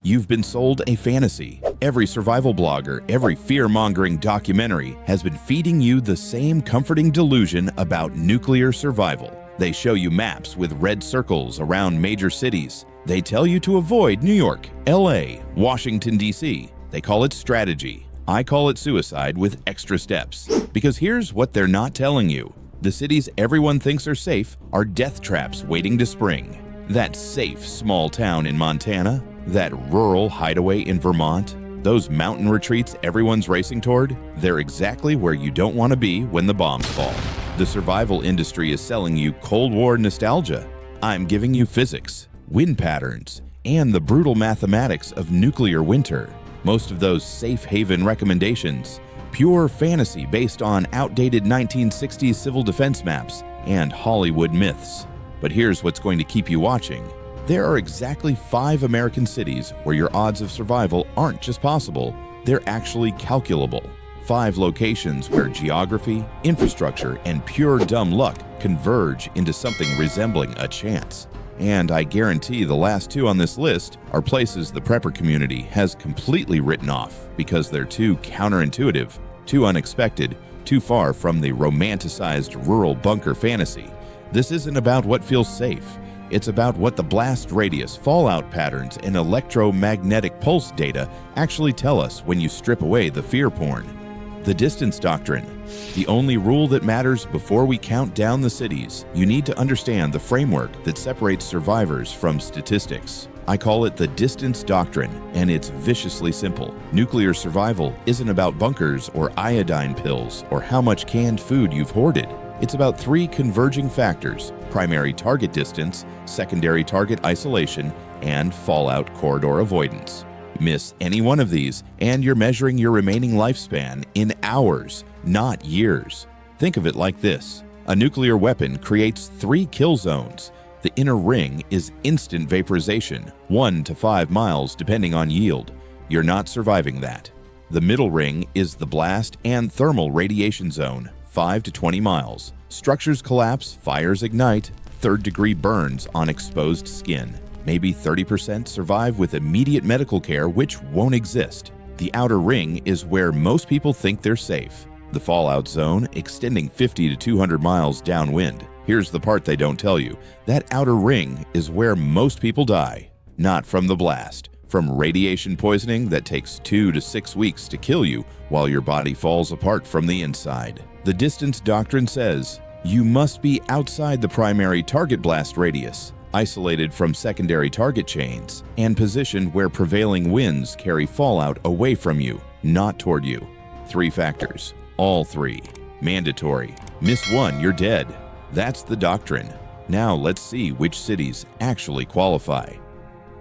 You've been sold a fantasy. Every survival blogger, every fear-mongering documentary has been feeding you the same comforting delusion about nuclear survival. They show you maps with red circles around major cities. They tell you to avoid New York, LA, Washington, D.C. They call it strategy. I call it suicide with extra steps. Because here's what they're not telling you. The cities everyone thinks are safe are death traps waiting to spring. That safe small town in Montana, that rural hideaway in Vermont, those mountain retreats everyone's racing toward, they're exactly where you don't want to be when the bombs fall. The survival industry is selling you Cold War nostalgia. I'm giving you physics, wind patterns, and the brutal mathematics of nuclear winter. Most of those safe haven recommendations, pure fantasy based on outdated 1960s civil defense maps and Hollywood myths. But here's what's going to keep you watching. There are exactly 5 American cities where your odds of survival aren't just possible, they're actually calculable. 5 locations where geography, infrastructure, and pure dumb luck converge into something resembling a chance. And I guarantee the last 2 on this list are places the prepper community has completely written off because they're too counterintuitive, too unexpected, too far from the romanticized rural bunker fantasy. This isn't about what feels safe. It's about what the blast radius, fallout patterns, and electromagnetic pulse data actually tell us when you strip away the fear porn. The distance doctrine. The only rule that matters before we count down the cities. You need to understand the framework that separates survivors from statistics. I call it the distance doctrine, and it's viciously simple. Nuclear survival isn't about bunkers or iodine pills or how much canned food you've hoarded. It's about 3 converging factors: primary target distance, secondary target isolation, and fallout corridor avoidance. Miss any one of these, and you're measuring your remaining lifespan in hours, not years. Think of it like this. A nuclear weapon creates 3 kill zones. The inner ring is instant vaporization, 1 to 5 miles depending on yield. You're not surviving that. The middle ring is the blast and thermal radiation zone, 5 to 20 miles. Structures collapse, fires ignite, third-degree burns on exposed skin. Maybe 30% survive with immediate medical care, which won't exist. The outer ring is where most people think they're safe. The fallout zone, extending 50 to 200 miles downwind. Here's the part they don't tell you. That outer ring is where most people die. Not from the blast. From radiation poisoning that takes 2 to 6 weeks to kill you while your body falls apart from the inside. The distance doctrine says you must be outside the primary target blast radius, isolated from secondary target chains, and positioned where prevailing winds carry fallout away from you, not toward you. 3 factors, all 3. Mandatory. Miss 1, you're dead. That's the doctrine. Now let's see which cities actually qualify.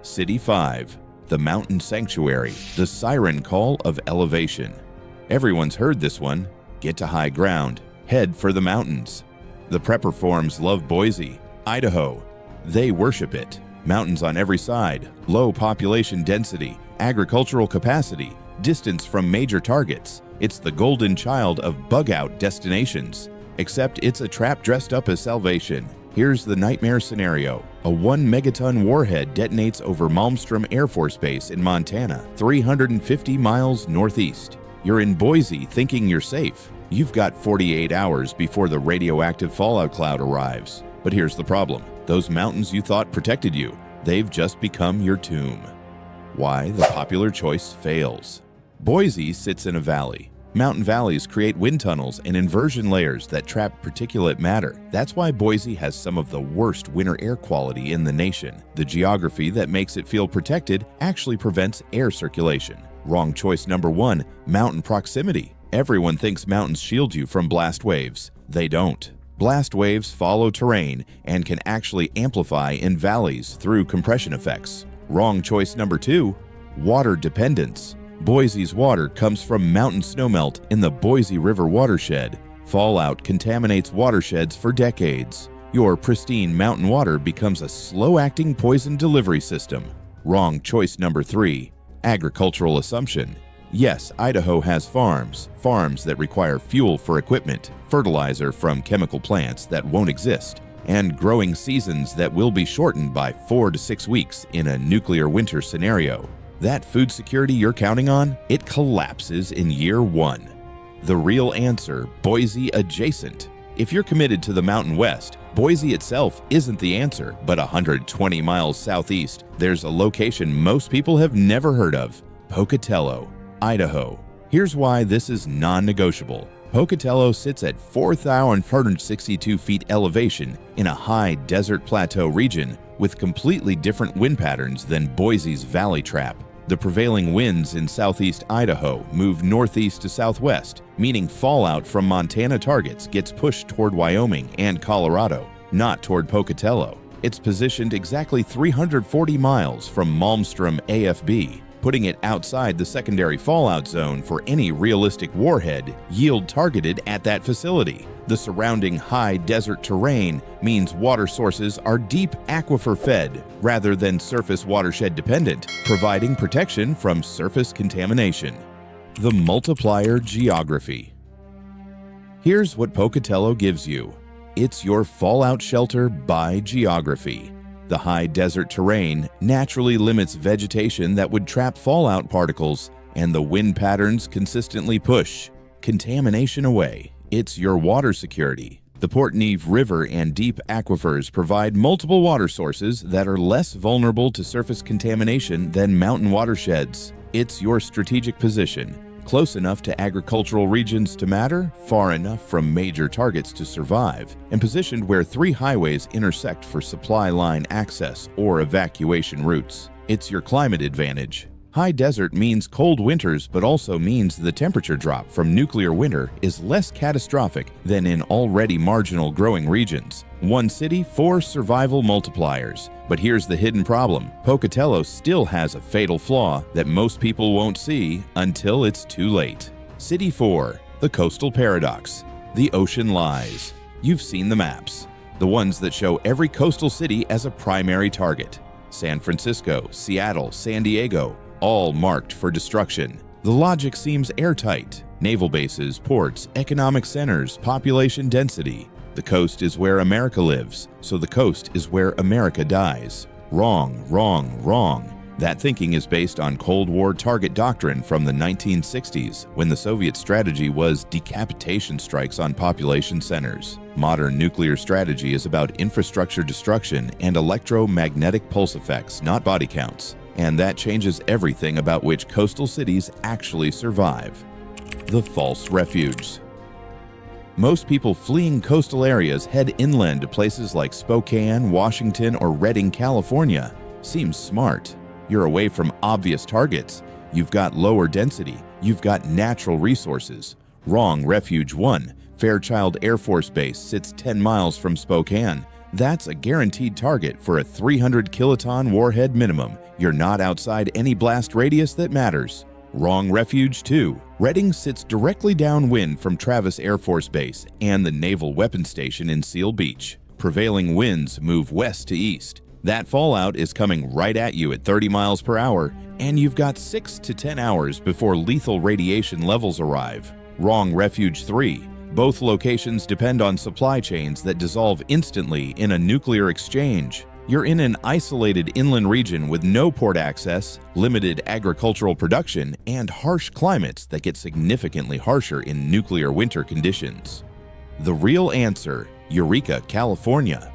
City 5. The Mountain Sanctuary, the siren call of elevation. Everyone's heard this one. Get to high ground, head for the mountains. The prepper forms love Boise, Idaho. They worship it. Mountains on every side, low population density, agricultural capacity, distance from major targets. It's the golden child of bug-out destinations. Except it's a trap dressed up as salvation. Here's the nightmare scenario. A 1 megaton warhead detonates over Malmstrom Air Force Base in Montana, 350 miles northeast. You're in Boise thinking you're safe. You've got 48 hours before the radioactive fallout cloud arrives. But here's the problem. Those mountains you thought protected you, they've just become your tomb. Why the popular choice fails. Boise sits in a valley. Mountain valleys create wind tunnels and inversion layers that trap particulate matter. That's why Boise has some of the worst winter air quality in the nation. The geography that makes it feel protected actually prevents air circulation. Wrong choice number 1, mountain proximity. Everyone thinks mountains shield you from blast waves. They don't. Blast waves follow terrain and can actually amplify in valleys through compression effects. Wrong choice number 2, water dependence. Boise's water comes from mountain snowmelt in the Boise River watershed. Fallout contaminates watersheds for decades. Your pristine mountain water becomes a slow-acting poison delivery system. Wrong choice number 3, agricultural assumption. Yes, Idaho has farms that require fuel for equipment, fertilizer from chemical plants that won't exist, and growing seasons that will be shortened by 4 to 6 weeks in a nuclear winter scenario. That food security you're counting on, it collapses in year 1. The real answer, Boise adjacent. If you're committed to the Mountain West, Boise itself isn't the answer, but 120 miles southeast, there's a location most people have never heard of, Pocatello, Idaho. Here's why this is non-negotiable. Pocatello sits at 4,462 feet elevation in a high desert plateau region with completely different wind patterns than Boise's Valley Trap. The prevailing winds in southeast Idaho move northeast to southwest, meaning fallout from Montana targets gets pushed toward Wyoming and Colorado, not toward Pocatello. It's positioned exactly 340 miles from Malmstrom AFB, putting it outside the secondary fallout zone for any realistic warhead yield targeted at that facility. The surrounding high desert terrain means water sources are deep aquifer-fed rather than surface watershed dependent, providing protection from surface contamination. The multiplier geography. Here's what Pocatello gives you. It's your fallout shelter by geography. The high desert terrain naturally limits vegetation that would trap fallout particles, and the wind patterns consistently push contamination away. It's your water security. The Port Neave River and deep aquifers provide multiple water sources that are less vulnerable to surface contamination than mountain watersheds. It's your strategic position, close enough to agricultural regions to matter, far enough from major targets to survive, and positioned where 3 highways intersect for supply line access or evacuation routes. It's your climate advantage. High desert means cold winters, but also means the temperature drop from nuclear winter is less catastrophic than in already marginal growing regions. 1 city, 4 survival multipliers. But here's the hidden problem. Pocatello still has a fatal flaw that most people won't see until it's too late. City 4, the coastal paradox. The ocean lies. You've seen the maps, the ones that show every coastal city as a primary target. San Francisco, Seattle, San Diego, all marked for destruction. The logic seems airtight. Naval bases, ports, economic centers, population density. The coast is where America lives, so the coast is where America dies. Wrong, wrong, wrong. That thinking is based on Cold War target doctrine from the 1960s, when the Soviet strategy was decapitation strikes on population centers. Modern nuclear strategy is about infrastructure destruction and electromagnetic pulse effects, not body counts. And that changes everything about which coastal cities actually survive. The false refuge. Most people fleeing coastal areas head inland to places like Spokane, Washington, or Redding, California. Seems smart. You're away from obvious targets. You've got lower density. You've got natural resources. Wrong. Refuge 1, Fairchild Air Force Base, sits 10 miles from Spokane. That's a guaranteed target for a 300 kiloton warhead minimum. You're not outside any blast radius that matters. Wrong. Refuge 2. Redding sits directly downwind from Travis Air Force Base and the Naval Weapons Station in Seal Beach. Prevailing winds move west to east. That fallout is coming right at you at 30 miles per hour, and you've got 6 to 10 hours before lethal radiation levels arrive. Wrong. Refuge 3. Both locations depend on supply chains that dissolve instantly in a nuclear exchange. You're in an isolated inland region with no port access, limited agricultural production, and harsh climates that get significantly harsher in nuclear winter conditions. The real answer, Eureka, California.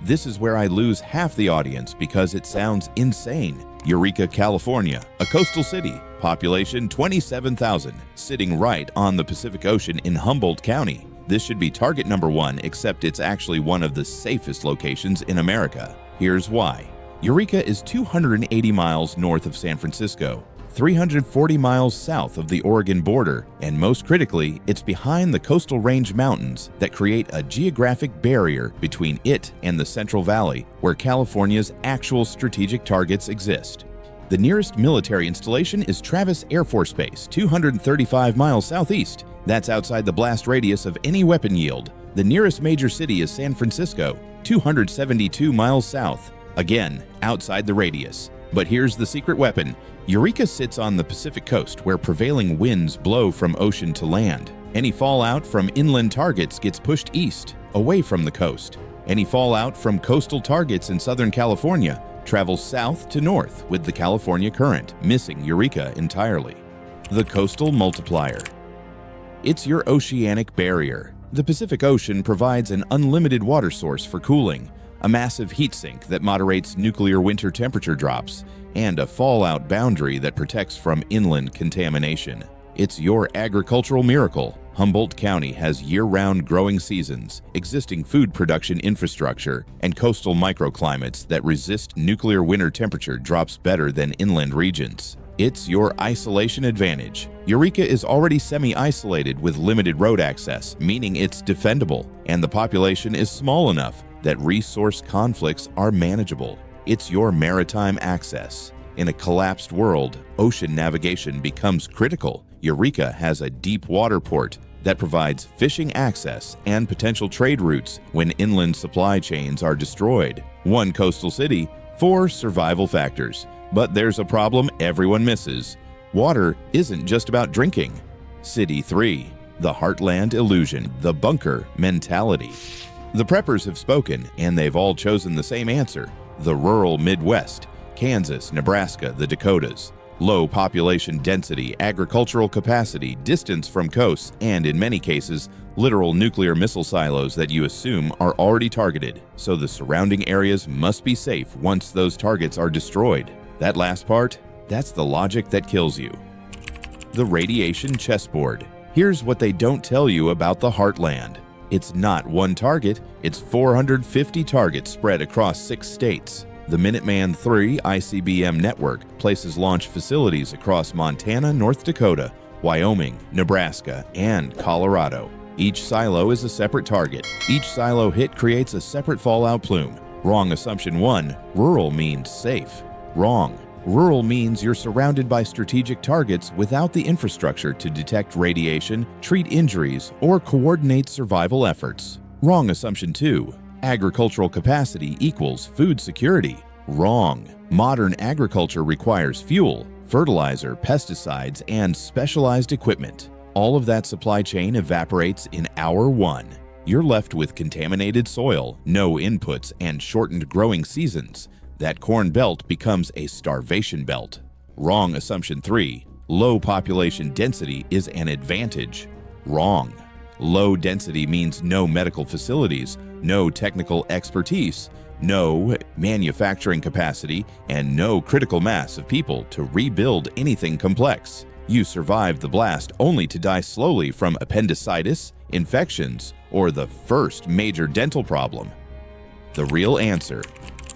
This is where I lose half the audience because it sounds insane. Eureka, California, a coastal city, population 27,000, sitting right on the Pacific Ocean in Humboldt County. This should be target number 1, except it's actually one of the safest locations in America. Here's why. Eureka is 280 miles north of San Francisco, 340 miles south of the Oregon border, and most critically, it's behind the Coastal Range Mountains that create a geographic barrier between it and the Central Valley, where California's actual strategic targets exist. The nearest military installation is Travis Air Force Base, 235 miles southeast. That's outside the blast radius of any weapon yield. The nearest major city is San Francisco, 272 miles south. Again, outside the radius. But here's the secret weapon. Eureka sits on the Pacific coast where prevailing winds blow from ocean to land. Any fallout from inland targets gets pushed east, away from the coast. Any fallout from coastal targets in Southern California travels south to north with the California current, missing Eureka entirely. The coastal multiplier. It's your oceanic barrier. The Pacific Ocean provides an unlimited water source for cooling, a massive heat sink that moderates nuclear winter temperature drops, and a fallout boundary that protects from inland contamination. It's your agricultural miracle. Humboldt County has year-round growing seasons, existing food production infrastructure, and coastal microclimates that resist nuclear winter temperature drops better than inland regions. It's your isolation advantage. Eureka is already semi-isolated with limited road access, meaning it's defendable, and the population is small enough that resource conflicts are manageable. It's your maritime access. In a collapsed world, ocean navigation becomes critical. Eureka has a deep water port that provides fishing access and potential trade routes when inland supply chains are destroyed. One coastal city, 4 survival factors. But there's a problem everyone misses. Water isn't just about drinking. City 3, the heartland illusion, the bunker mentality. The preppers have spoken, and they've all chosen the same answer: the rural Midwest, Kansas, Nebraska, the Dakotas. Low population density, agricultural capacity, distance from coasts, and in many cases, literal nuclear missile silos that you assume are already targeted, so the surrounding areas must be safe once those targets are destroyed. That last part, that's the logic that kills you. The radiation chessboard. Here's what they don't tell you about the heartland. It's not one target, it's 450 targets spread across 6 states. The Minuteman III ICBM network places launch facilities across Montana, North Dakota, Wyoming, Nebraska, and Colorado. Each silo is a separate target. Each silo hit creates a separate fallout plume. Wrong assumption 1, rural means safe. Wrong. Rural means you're surrounded by strategic targets without the infrastructure to detect radiation, treat injuries, or coordinate survival efforts. Wrong assumption 2. Agricultural capacity equals food security. Wrong. Modern agriculture requires fuel, fertilizer, pesticides, and specialized equipment. All of that supply chain evaporates in hour 1. You're left with contaminated soil, no inputs, and shortened growing seasons. That corn belt becomes a starvation belt. Wrong assumption 3. Low population density is an advantage. Wrong. Low density means no medical facilities, no technical expertise, no manufacturing capacity, and no critical mass of people to rebuild anything complex. You survive the blast only to die slowly from appendicitis, infections, or the first major dental problem. The real answer: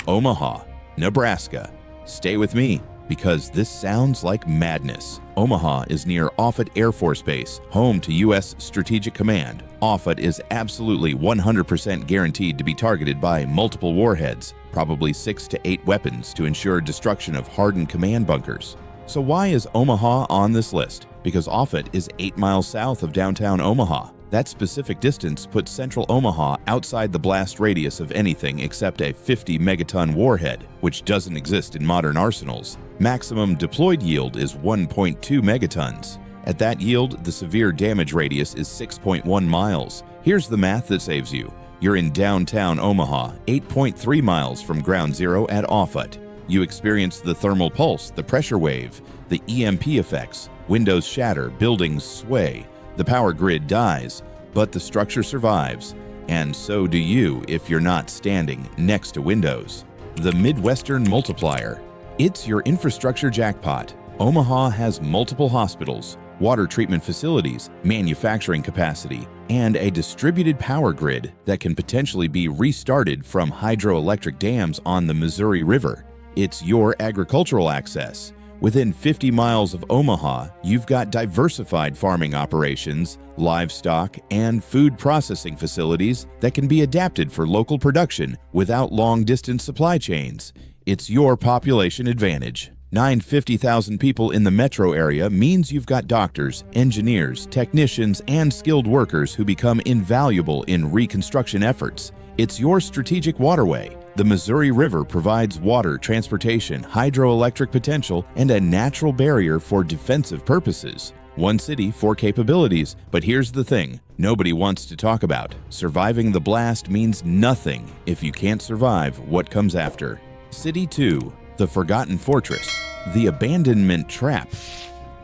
Omaha, Nebraska. Stay with me, because this sounds like madness. Omaha is near Offutt Air Force Base, home to U.S. Strategic Command. Offutt is absolutely 100% guaranteed to be targeted by multiple warheads, probably 6 to 8 weapons to ensure destruction of hardened command bunkers. So why is Omaha on this list? Because Offutt is 8 miles south of downtown Omaha. That specific distance puts central Omaha outside the blast radius of anything except a 50 megaton warhead, which doesn't exist in modern arsenals. Maximum deployed yield is 1.2 megatons. At that yield, the severe damage radius is 6.1 miles. Here's the math that saves you. You're in downtown Omaha, 8.3 miles from ground zero at Offutt. You experience the thermal pulse, the pressure wave, the EMP effects, windows shatter, buildings sway. The power grid dies, but the structure survives, and so do you if you're not standing next to windows. The Midwestern multiplier. It's your infrastructure jackpot. Omaha has multiple hospitals, water treatment facilities, manufacturing capacity, and a distributed power grid that can potentially be restarted from hydroelectric dams on the Missouri River. It's your agricultural access. Within 50 miles of Omaha, you've got diversified farming operations, livestock, and food processing facilities that can be adapted for local production without long-distance supply chains. It's your population advantage. 950,000 people in the metro area means you've got doctors, engineers, technicians, and skilled workers who become invaluable in reconstruction efforts. It's your strategic waterway. The Missouri River provides water, transportation, hydroelectric potential, and a natural barrier for defensive purposes. One city, 4 capabilities, but here's the thing nobody wants to talk about. Surviving the blast means nothing if you can't survive what comes after. City 2, the Forgotten Fortress, the Abandonment Trap.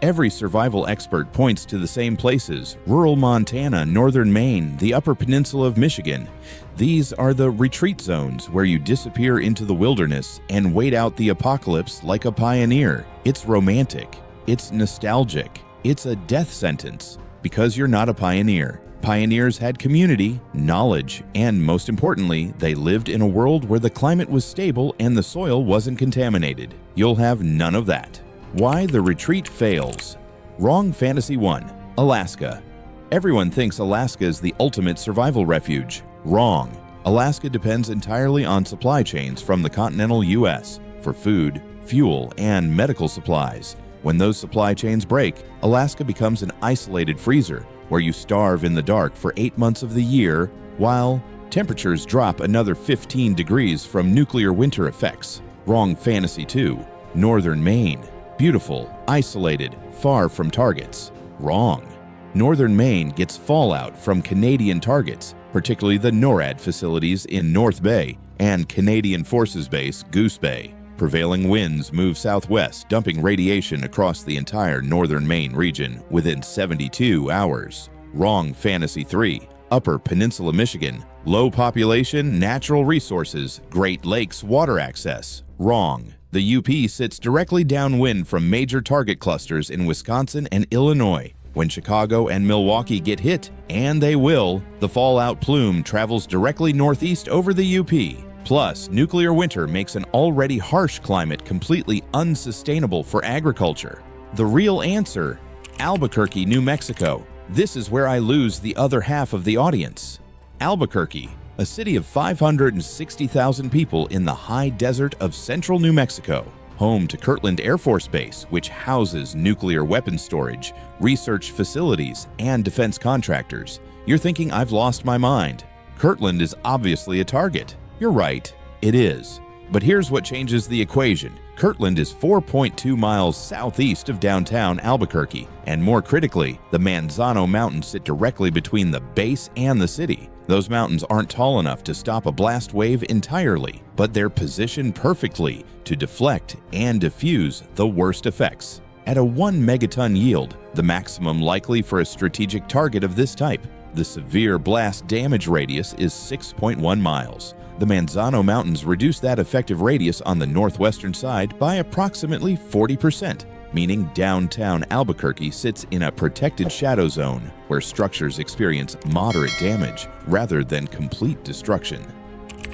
Every survival expert points to the same places: rural Montana, northern Maine, the Upper Peninsula of Michigan. These are the retreat zones where you disappear into the wilderness and wait out the apocalypse like a pioneer. It's romantic. It's nostalgic. It's a death sentence because you're not a pioneer. Pioneers had community, knowledge, and most importantly, they lived in a world where the climate was stable and the soil wasn't contaminated. You'll have none of that. Why the retreat fails. Wrong Fantasy 1. Alaska. Everyone thinks Alaska is the ultimate survival refuge. Wrong. Alaska depends entirely on supply chains from the continental U.S. for food, fuel, and medical supplies. When those supply chains break, Alaska becomes an isolated freezer where you starve in the dark for 8 months of the year while temperatures drop another 15 degrees from nuclear winter effects. Wrong Fantasy 2. Northern Maine. Beautiful, isolated, far from targets. Wrong. Northern Maine gets fallout from Canadian targets, particularly the NORAD facilities in North Bay and Canadian Forces Base Goose Bay. Prevailing winds move southwest, dumping radiation across the entire northern Maine region within 72 hours. Wrong Fantasy 3. Upper Peninsula Michigan. Low population, natural resources, Great Lakes water access. Wrong. The UP sits directly downwind from major target clusters in Wisconsin and Illinois. When Chicago and Milwaukee get hit, and they will, the fallout plume travels directly northeast over the UP. Plus, nuclear winter makes an already harsh climate completely unsustainable for agriculture. The real answer: Albuquerque, New Mexico. This is where I lose the other half of the audience. Albuquerque, a city of 560,000 people in the high desert of central New Mexico, home to Kirtland Air Force Base, which houses nuclear weapons storage, research facilities, and defense contractors. You're thinking I've lost my mind. Kirtland is obviously a target. You're right, it is. But here's what changes the equation. Kirtland is 4.2 miles southeast of downtown Albuquerque, and more critically, the Manzano Mountains sit directly between the base and the city. Those mountains aren't tall enough to stop a blast wave entirely, but they're positioned perfectly to deflect and diffuse the worst effects. At a 1 megaton yield, the maximum likely for a strategic target of this type, the severe blast damage radius is 6.1 miles. The Manzano Mountains reduce that effective radius on the northwestern side by approximately 40%, meaning downtown Albuquerque sits in a protected shadow zone where structures experience moderate damage rather than complete destruction.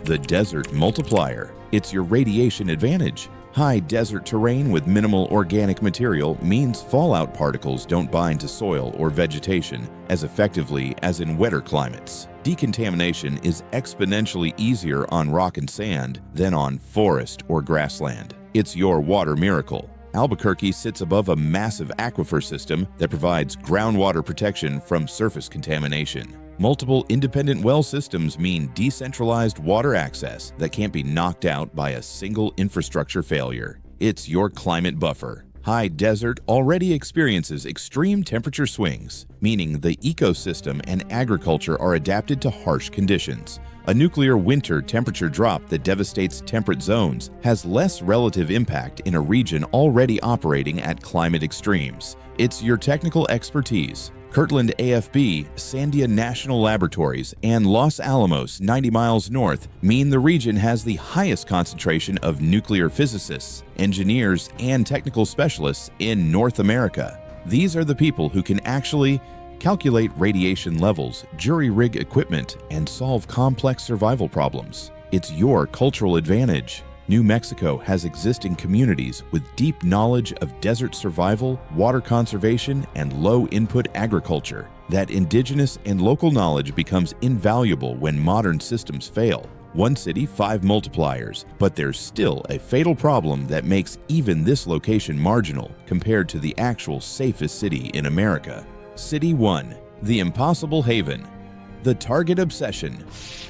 The Desert Multiplier. It's your radiation advantage. High desert terrain with minimal organic material means fallout particles don't bind to soil or vegetation as effectively as in wetter climates. Decontamination is exponentially easier on rock and sand than on forest or grassland. It's your water miracle. Albuquerque sits above a massive aquifer system that provides groundwater protection from surface contamination. Multiple independent well systems mean decentralized water access that can't be knocked out by a single infrastructure failure. It's your climate buffer. High desert already experiences extreme temperature swings, meaning the ecosystem and agriculture are adapted to harsh conditions. A nuclear winter temperature drop that devastates temperate zones has less relative impact in a region already operating at climate extremes. It's your technical expertise. Kirtland AFB, Sandia National Laboratories, and Los Alamos, 90 miles north, mean the region has the highest concentration of nuclear physicists, engineers, and technical specialists in North America. These are the people who can actually calculate radiation levels, jury-rig equipment, and solve complex survival problems. It's your cultural advantage. New Mexico has existing communities with deep knowledge of desert survival, water conservation, and low-input agriculture. That indigenous and local knowledge becomes invaluable when modern systems fail. One city, 5 multipliers, but there's still a fatal problem that makes even this location marginal compared to the actual safest city in America. City 1, the Impossible Haven. The target obsession.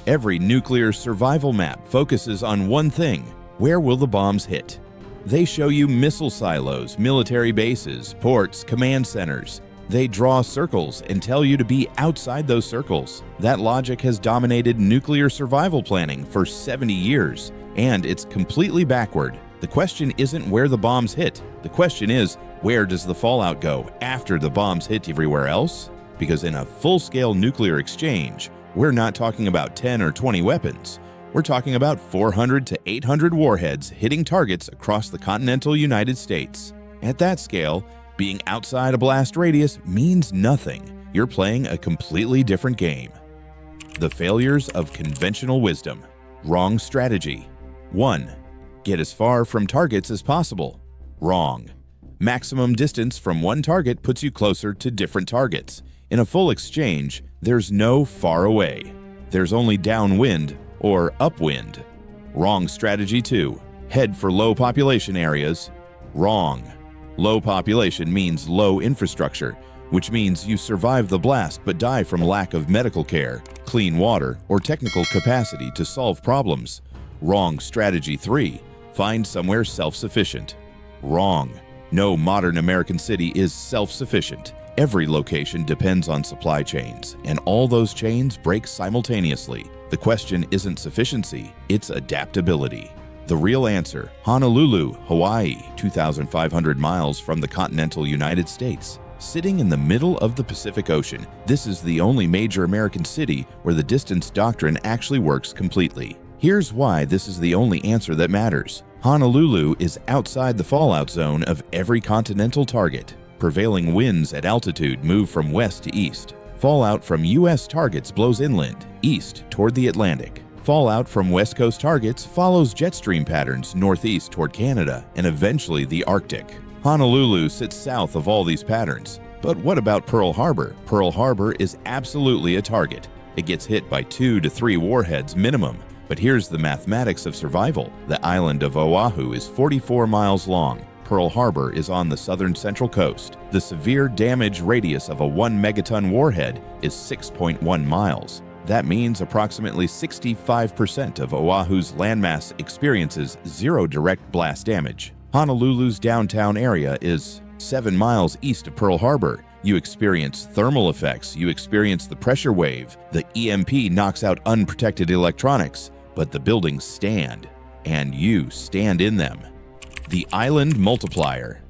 Every nuclear survival map focuses on one thing: where will the bombs hit? They show you missile silos, military bases, ports, command centers. They draw circles and tell you to be outside those circles. That logic has dominated nuclear survival planning for 70 years. And it's completely backward. The question isn't where the bombs hit. The question is, where does the fallout go after the bombs hit everywhere else? Because in a full-scale nuclear exchange, we're not talking about 10 or 20 weapons. We're talking about 400 to 800 warheads hitting targets across the continental United States. At that scale, being outside a blast radius means nothing. You're playing a completely different game. The failures of conventional wisdom. Wrong strategy. 1. Get as far from targets as possible. Wrong. Maximum distance from one target puts you closer to different targets. In a full exchange, there's no far away. There's only downwind or upwind. Wrong strategy 2. Head for low population areas. Wrong. Low population means low infrastructure, which means you survive the blast but die from lack of medical care, clean water, or technical capacity to solve problems. Wrong strategy 3. Find somewhere self-sufficient. Wrong. No modern American city is self-sufficient. Every location depends on supply chains, and all those chains break simultaneously. The question isn't sufficiency, it's adaptability. The real answer, Honolulu, Hawaii, 2,500 miles from the continental United States. Sitting in the middle of the Pacific Ocean, this is the only major American city where the distance doctrine actually works completely. Here's why this is the only answer that matters. Honolulu is outside the fallout zone of every continental target. Prevailing winds at altitude move from west to east. Fallout from U.S. targets blows inland, east toward the Atlantic. Fallout from West Coast targets follows jet stream patterns northeast toward Canada and eventually the Arctic. Honolulu sits south of all these patterns. But what about Pearl Harbor? Pearl Harbor is absolutely a target. It gets hit by 2 to 3 warheads minimum. But here's the mathematics of survival. The island of Oahu is 44 miles long. Pearl Harbor is on the southern central coast. The severe damage radius of a 1 megaton warhead is 6.1 miles. That means approximately 65% of Oahu's landmass experiences 0 direct blast damage. Honolulu's downtown area is 7 miles east of Pearl Harbor. You experience thermal effects, you experience the pressure wave, the EMP knocks out unprotected electronics, but the buildings stand, and you stand in them. The Island Multiplier.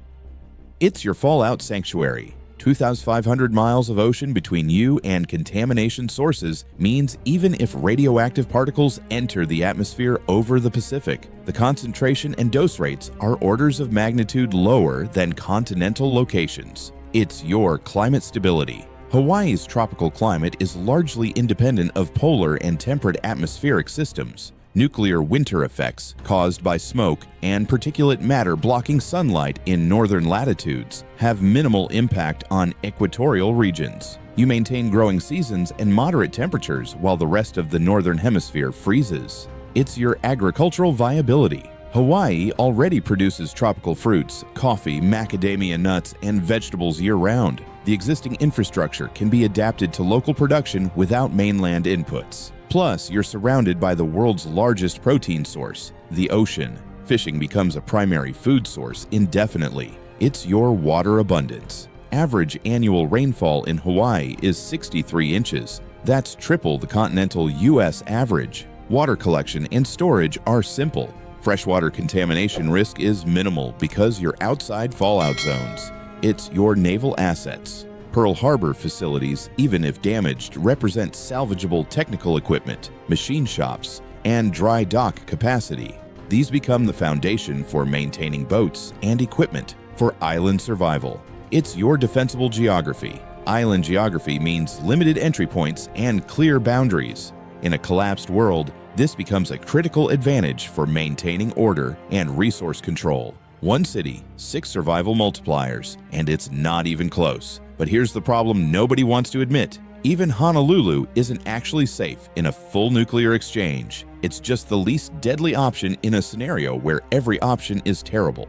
It's your fallout sanctuary. 2,500 miles of ocean between you and contamination sources means even if radioactive particles enter the atmosphere over the Pacific, the concentration and dose rates are orders of magnitude lower than continental locations. It's your climate stability. Hawaii's tropical climate is largely independent of polar and temperate atmospheric systems. Nuclear winter effects caused by smoke and particulate matter blocking sunlight in northern latitudes have minimal impact on equatorial regions. You maintain growing seasons and moderate temperatures while the rest of the northern hemisphere freezes. It's your agricultural viability. Hawaii already produces tropical fruits, coffee, macadamia nuts, and vegetables year-round. The existing infrastructure can be adapted to local production without mainland inputs. Plus, you're surrounded by the world's largest protein source, the ocean. Fishing becomes a primary food source indefinitely. It's your water abundance. Average annual rainfall in Hawaii is 63 inches. That's triple the continental U.S. average. Water collection and storage are simple. Freshwater contamination risk is minimal because you're outside fallout zones. It's your naval assets. Pearl Harbor facilities, even if damaged, represent salvageable technical equipment, machine shops, and dry dock capacity. These become the foundation for maintaining boats and equipment for island survival. It's your defensible geography. Island geography means limited entry points and clear boundaries. In a collapsed world, this becomes a critical advantage for maintaining order and resource control. 1 city, 6 survival multipliers, and it's not even close. But here's the problem nobody wants to admit. Even Honolulu isn't actually safe in a full nuclear exchange. It's just the least deadly option in a scenario where every option is terrible.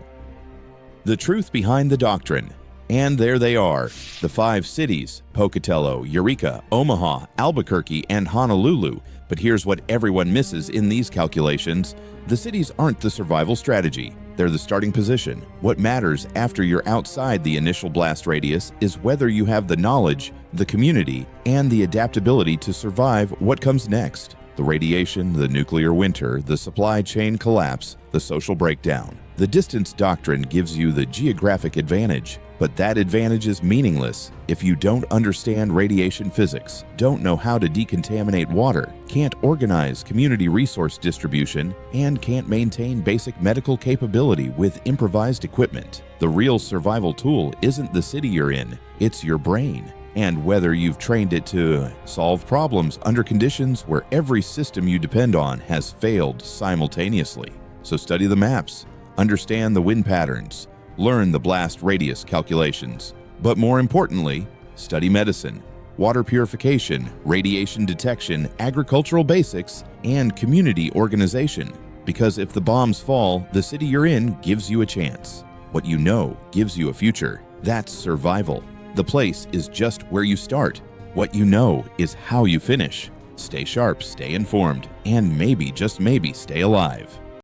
The truth behind the doctrine. And there they are, the 5 cities, Pocatello, Eureka, Omaha, Albuquerque, and Honolulu. But here's what everyone misses in these calculations. The cities aren't the survival strategy. They're the starting position. What matters after you're outside the initial blast radius is whether you have the knowledge, the community, and the adaptability to survive what comes next. The radiation, the nuclear winter, the supply chain collapse, the social breakdown. The distance doctrine gives you the geographic advantage, but that advantage is meaningless if you don't understand radiation physics, don't know how to decontaminate water, can't organize community resource distribution, and can't maintain basic medical capability with improvised equipment. The real survival tool isn't the city you're in, it's your brain. And whether you've trained it to solve problems under conditions where every system you depend on has failed simultaneously. So study the maps, understand the wind patterns, learn the blast radius calculations. But more importantly, study medicine, water purification, radiation detection, agricultural basics, and community organization. Because if the bombs fall, the city you're in gives you a chance. What you know gives you a future. That's survival. The place is just where you start. What you know is how you finish. Stay sharp, stay informed, and maybe, just maybe, stay alive.